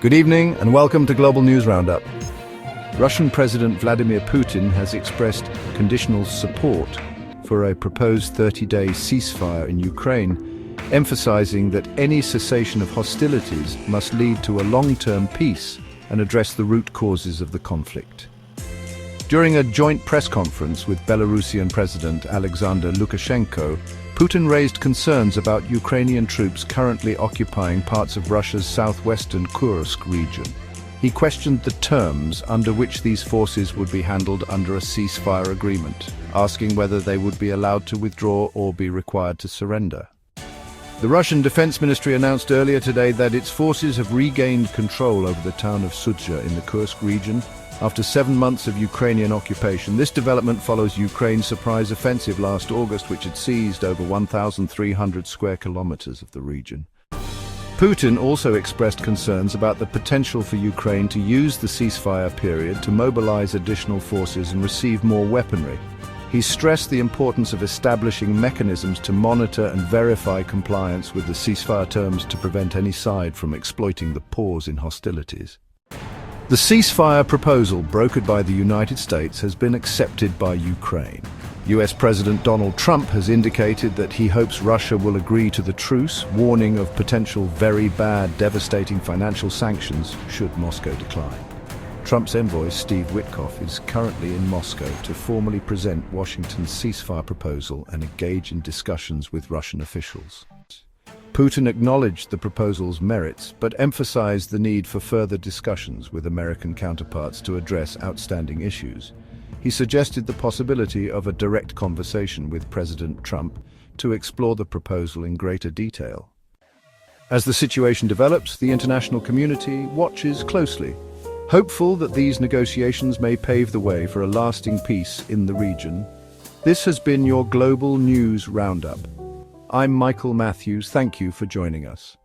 Good evening and welcome to Global News Roundup. Russian President Vladimir Putin has expressed conditional support for a proposed 30-day ceasefire in Ukraine, emphasizing that any cessation of hostilities must lead to a long-term peace and address the root causes of the conflict. During a joint press conference with Belarusian President Alexander Lukashenko, Putin raised concerns about Ukrainian troops currently occupying parts of Russia's southwestern Kursk region. He questioned the terms under which these forces would be handled under a ceasefire agreement, asking whether they would be allowed to withdraw or be required to surrender. The Russian Defense Ministry announced earlier today that its forces have regained control over the town of Sudzha in the Kursk region after 7 months of Ukrainian occupation. This development follows Ukraine's surprise offensive last August, which had seized over 1,300 square kilometers of the region. Putin also expressed concerns about the potential for Ukraine to use the ceasefire period to mobilize additional forces and receive more weaponry. He stressed the importance of establishing mechanisms to monitor and verify compliance with the ceasefire terms to prevent any side from exploiting the pause in hostilities. The ceasefire proposal brokered by the United States has been accepted by Ukraine. US President Donald Trump has indicated that he hopes Russia will agree to the truce, warning of potential very bad, devastating financial sanctions should Moscow decline. Trump's envoy, Steve Witkoff, is currently in Moscow to formally present Washington's ceasefire proposal and engage in discussions with Russian officials. Putin acknowledged the proposal's merits, but emphasized the need for further discussions with American counterparts to address outstanding issues. He suggested the possibility of a direct conversation with President Trump to explore the proposal in greater detail. As the situation develops, the international community watches closely, hopeful that these negotiations may pave the way for a lasting peace in the region. This has been your Global News Roundup. I'm Michael Matthews. Thank you for joining us.